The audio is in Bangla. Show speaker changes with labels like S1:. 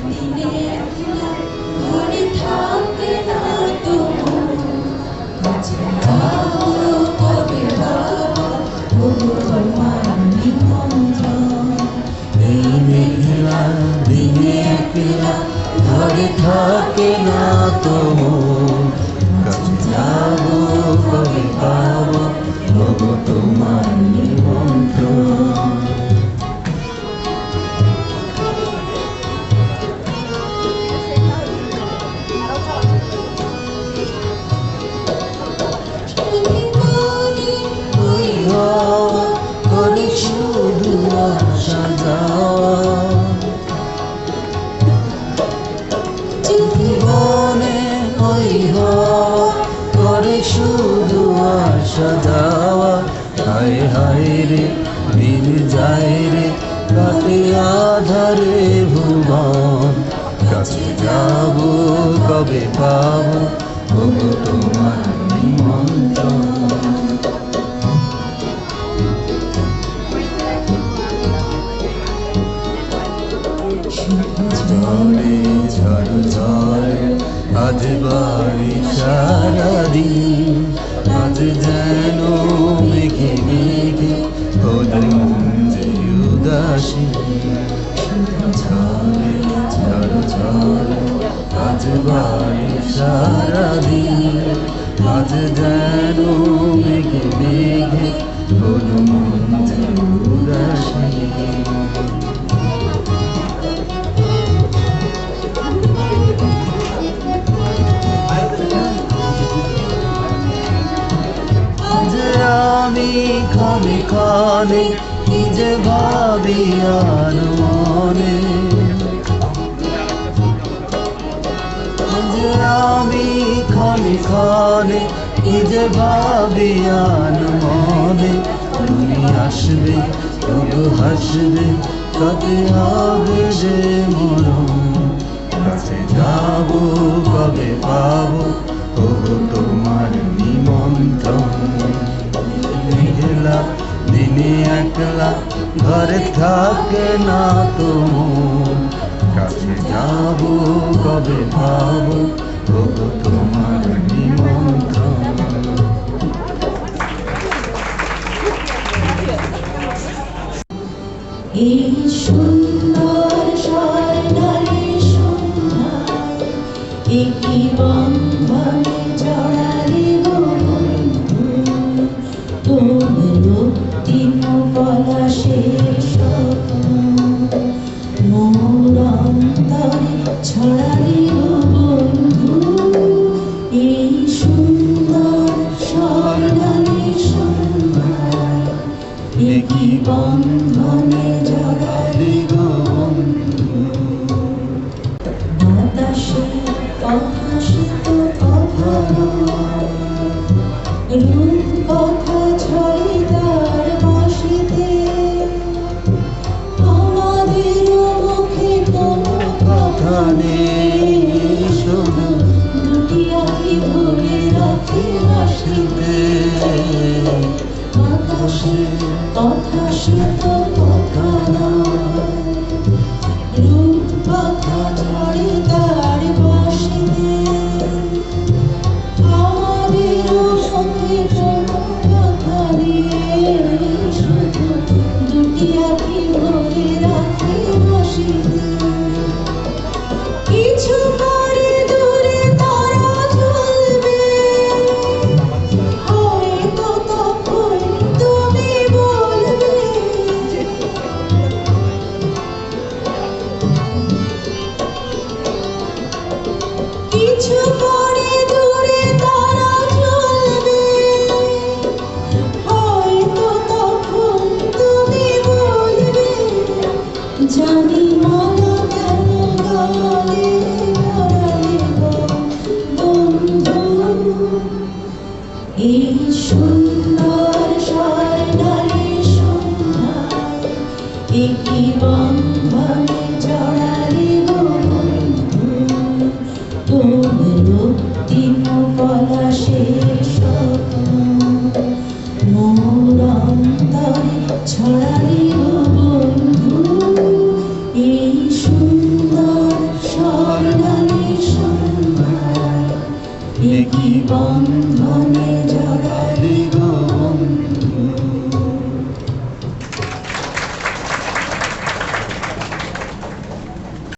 S1: দিনে একলা ঘরে থাকে না তো কাছে যাও কবে বাবা ওগো তোমার নিমন্ত্রণ
S2: এই মেঘলা দিনে একলা ঘরে থাকে না তো কাছে যাব কবে পাবো ওগো তোমার নিমন্ত্রণ। করে শুধু আসা যাওয়া জীবনে ওই করে শুধু আসা যাওয়া হায় হায় রে দিন যায় রে রাতে আধারে ভুবন কাছে যাব কবে পাবো ওগো তোমার নিমন্ত্রণ। ঝড়ে ঝড় ঝড়ে আজ বাড়ি সারাদিন আজ যেন মেঘে মেঘে হলো মন যে উদাসী। ঝড়ে ঝড় ঝড়ে আজ বাড়ি সারাদিন আজ যেন মেঘে মেঘে হলো মন যে উদাসী। আমি ক্ষণে ক্ষণে কি যে ভাবি আর মনে আমি ক্ষণে ক্ষণে কি যে ভাবি আর মনে তুমি আসবে তবু হাসবে কবে হবে যে মরণ কাছে যাব কবে পাবো ওগো তোমার নিমন্ত্রণ। মেঘলা দিনে একলা ঘরে থাকে না তো কাছে যাব কবে পাবো ওগো তোমার নিমন্ত্রণ।
S1: এই সুন্দর স্বর্ণালী সন্ধ্যা একই বন্ধনে জড়ালে গো বন্ধু তোমার রক্তিম পলাশের স্বপ্ন মোর অন্তরে ছড়ালে গো বন্ধু। এই সুন্দর স্বর্ণালী সন্ধ্যা একই বন্ধনে জড়ালে গো বন্ধু। বাতাসে কথা শীত কথা রূপ কথা ছড়ে তার বাঁশিতে আমাদের মুখে কোনো কথা নেই শুধু দুটি আঁখি ভরে রাখে হাসিতে। বাতাসে কথা শীত কথা রূপ কথা ছড়ে তার বাঁশিতে আমাদের মুখে কোনো কথা নেই শুধু দুটি আঁখি ভরে রাখে হাসিতে। কিছু পরে দূরে তারা জ্বলবে হয়তো তখন তুমি বলবে কিছু পরে দূরে তারা জ্বলবে হয়তো তখন তুমি বলবে জানি মনে কেন গলে গড়ালে গো বন্ধু। এই সুন্দর স্বর্ণালী সন্ধ্যা একই বন্ধনে জড়ালে গো বন্ধু তোমার রক্তিম পলাশের স্বপ্ন মোর অন্তরে ছড়া